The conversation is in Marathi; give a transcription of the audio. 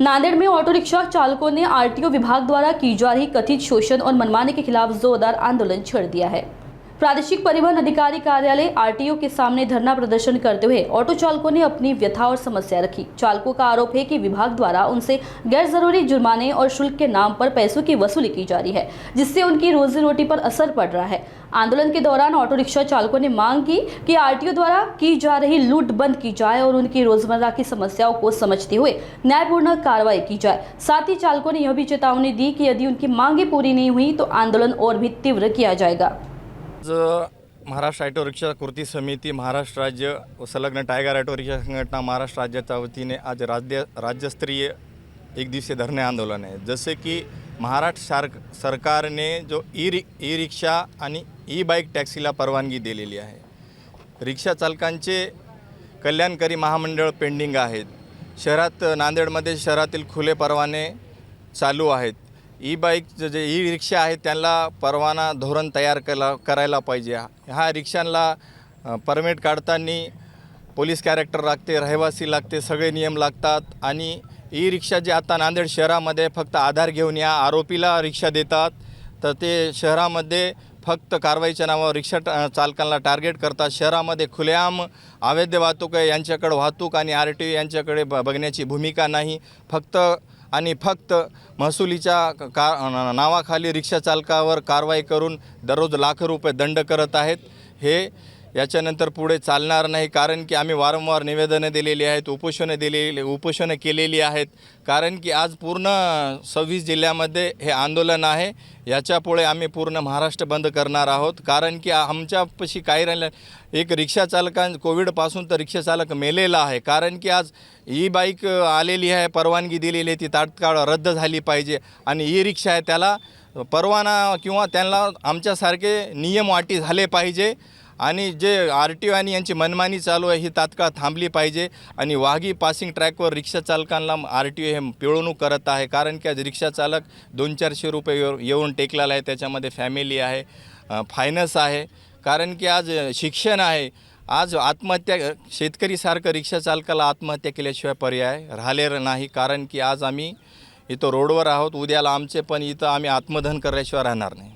नांदेड़ में ऑटो रिक्शा चालकों ने आरटीओ विभाग द्वारा की जा रही कथित शोषण और मनमानी के खिलाफ जोरदार आंदोलन छेड़ दिया है। प्रादेशिक परिवहन अधिकारी कार्यालय आरटीओ के सामने धरना प्रदर्शन करते हुए ऑटो चालकों ने अपनी व्यथा और समस्या रखी। चालकों का आरोप है कि विभाग द्वारा उनसे गैर जरूरी जुर्माने और शुल्क के नाम पर पैसों की वसूली की जा रही है, जिससे उनकी रोजी रोटी पर असर पड़ रहा है। आंदोलन के दौरान ऑटो रिक्शा चालकों ने मांग की कि आरटीओ द्वारा की जा रही लूट बंद की जाए और उनकी रोजमर्रा की समस्याओं को समझते हुए न्यायपूर्ण कार्रवाई की जाए। साथ ही चालकों ने यह भी चेतावनी दी कि यदि उनकी मांगे पूरी नहीं हुई तो आंदोलन और भी तीव्र किया जाएगा। महाराष्ट्र ऑटो रिक्षा कृती समिती, महाराष्ट्र राज्य व संलग्न टायगर ऑटो रिक्षा संघटना महाराष्ट्र राज्याच्या वतीने आज राज्यस्तरीय एक दिवसीय धरणे आंदोलन आहे। जसे की महाराष्ट्र सरकारने जो ई रिक्षा आणि ई बाईक टॅक्सीला परवानगी दिलेली आहे। रिक्षा चालकांचे कल्याणकारी महामंडळ पेंडिंग आहेत। शहरात नांदेडमध्ये शहरातील खुले परवाने चालू आहेत। ई बाईक जे ई रिक्षा आहेत त्यांना परवाना धोरण तयार करायला पाहिजे। ह्या रिक्षांना परमिट काढताना पोलीस कॅरेक्टर लागते, रहिवासी लागते, सगळे नियम लागतात। आणि ई रिक्षा जे आता नांदेड शहरामध्ये फक्त आधार घेऊन या आरोपीला रिक्षा देतात, तर ते शहरामध्ये फक्त कारवाईच्या नावावर रिक्षा चालकांना टार्गेट करतात। शहरामध्ये खुलेआम अवैध वाहतूक आहे, यांच्याकडे वाहतूक आणि आरटीओ यांच्याकडे बघण्याची भूमिका नाही। फक्त महसुलीच्या नावाखाली रिक्षा चालकावर कारवाई करून दररोज लाखो रुपये दंड करत आहेत। हे याच्यानंतर पुढे चालणार नाही, कारण की आम्ही वारंवार निवेदने दिलेली आहेत, उपोषणे केलेली आहेत। कारण की आज पूर्ण 26 जिल्ह्यामध्ये हे आंदोलन आहे। याच्यापुढे आम्ही पूर्ण महाराष्ट्र बंद करणार आहोत, कारण की आमच्यापाशी काही राहिलं एक रिक्षा चालकां कोविडपासून तर रिक्षा चालक मेलेला आहे। कारण की आज ई बाईक आलेली आहे, परवानगी दिलेली आहे, ती तात्काळ रद्द झाली पाहिजे। आणि ई रिक्षा आहे त्याला परवाना किंवा त्यांना आमच्यासारखे नियम अटी झाले पाहिजे। आणि जे आरटीओ आणि यांची मनमानी चालू आहे ही तात्काळ थांबली पाहिजे। आणि वाघी पासिंग ट्रॅकवर रिक्षा चालकांना आरटीओ हे पिळवणूक करत आहे, कारण की आज रिक्षा चालक 200-400 रुपये येऊन टेकलेला आहे। त्याच्यामध्ये फॅमिली आहे, फायनान्स आहे, कारण की आज शिक्षण आहे। आज आत्महत्या शेतकरीसारखं रिक्षा चालकाला आत्महत्या केल्याशिवाय पर्याय राहिलेला नाही, कारण की आज आम्ही इथं रोडवर आहोत। उद्याला आमचे पण इथं आम्ही आत्मदहन करल्याशिवाय राहणार नाही।